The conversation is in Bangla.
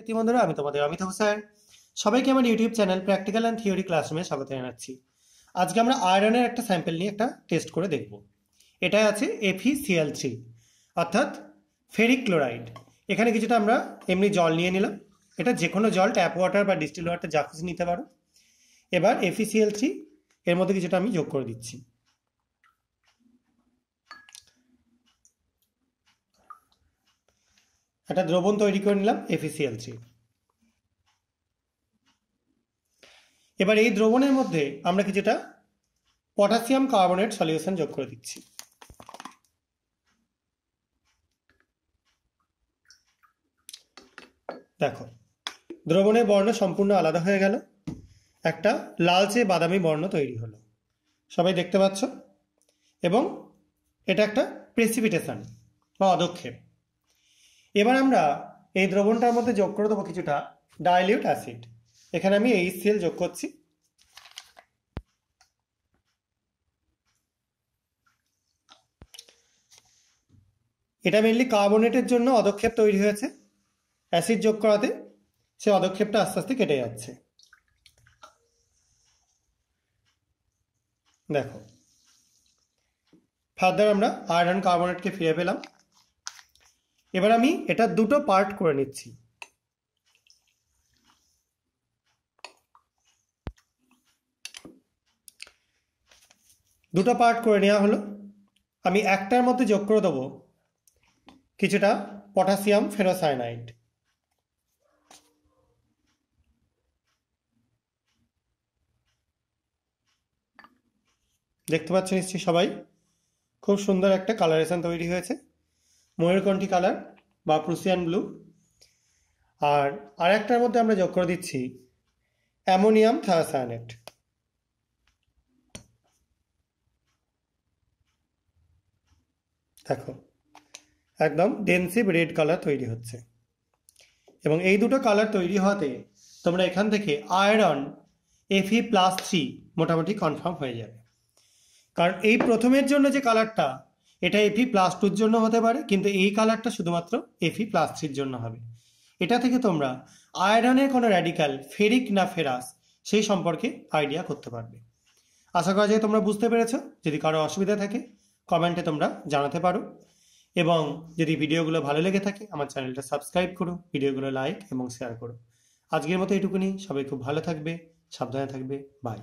শিক্ষার্থী বন্ধুরা, আমি তোমাদের অমিতাভ স্যার। সবাইকে আমার YouTube channel practical and theory ক্লাসরুমে স্বাগত জানাচ্ছি। আজকে আমরা আয়রনের একটা স্যাম্পল নিয়ে একটা টেস্ট করে দেখব। এটা আছে FeCl3 অর্থাৎ ফেরিক ক্লোরাইড। এখানে কিছুটা আমরা এমনি জল নিয়ে নিলাম। এটা যে কোনো জল, ট্যাপ ওয়াটার বা ডিস্টিল ওয়াটার যা খুশি নিতে পারো। এবার FeCl3 এর মধ্যে কিছুটা আমি যোগ করে দিচ্ছি। একটা দ্রবণ তৈরি করে নিলাম FeCl3। এবার এই দ্রবণের মধ্যে আমরা কিছুটা পটাশিয়াম কার্বনেট সলিউশন যোগ করে দিচ্ছি। দেখো, দ্রবণের বর্ণ সম্পূর্ণ আলাদা হয়ে গেল, একটা লালচে বাদামি বর্ণ তৈরি হলো, সবাই দেখতে পাচ্ছ। এবং এটা একটা প্রেসিপিটেশন বা অদক্ষেপ। এবার আমরা এই দ্রবণটার মধ্যে যোগ করে দেবো কিছুটা ডাইলিউট অ্যাসিড। এখানে আমি HCl যোগ করছি। এটা মেনলি কার্বনেটের জন্য অদক্ষেপ তৈরি হয়েছে। অ্যাসিড যোগ করাতে সে অদক্ষেপটা আস্তে আস্তে কেটে যাচ্ছে। দেখো, ফার্দার আমরা আয়রন কার্বনেটকে ফিরে পেলাম। এবার আমি এটা দুটো পার্ট করে নিচ্ছি। দুটো পার্ট করে নেওয়া হলো। আমি একটার মধ্যে যোগ করে দেবো কিছুটা পটাশিয়াম ফেরোসায়ানাইড। দেখতে পাচ্ছ নিশ্চয়ই সবাই, খুব সুন্দর একটা কালারেশন তৈরি হয়েছে, ময়ূরকণ্ঠী কালার বা প্রুসিয়ান ব্লু। আর আরেকটার মধ্যে আমরা যোগ করে দিচ্ছি অ্যামোনিয়াম থায়োসায়ানেট। দেখো, একদম ডেন্সিভ রেড কালার তৈরি হচ্ছে। এবং এই দুটো কালার তৈরি হওয়াতে তোমরা এখান থেকে আয়রন Fe+3 মোটামুটি কনফার্ম হয়ে যাবে। কারণ এই প্রথমের জন্য যে কালারটা, এটা Fe+2-র জন্য হতে পারে, কিন্তু এই কালারটা শুধুমাত্র Fe+3-র জন্য হবে। এটা থেকে তোমরা আয়রনের কোনো র্যাডিক্যাল ফেরিক না ফেরাস সেই সম্পর্কে আইডিয়া করতে পারবে। আশা করা যায় তোমরা বুঝতে পেরেছো। যদি কারো অসুবিধা থাকে কমেন্টে তোমরা জানাতে পারো। এবং যদি ভিডিওগুলো ভালো লেগে থাকে আমার চ্যানেলটা সাবস্ক্রাইব করো, ভিডিওগুলো লাইক এবং শেয়ার করো। আজকের মতো এটুকুনি। সবাই খুব ভালো থাকবে, সাবধানে থাকবে। বাই।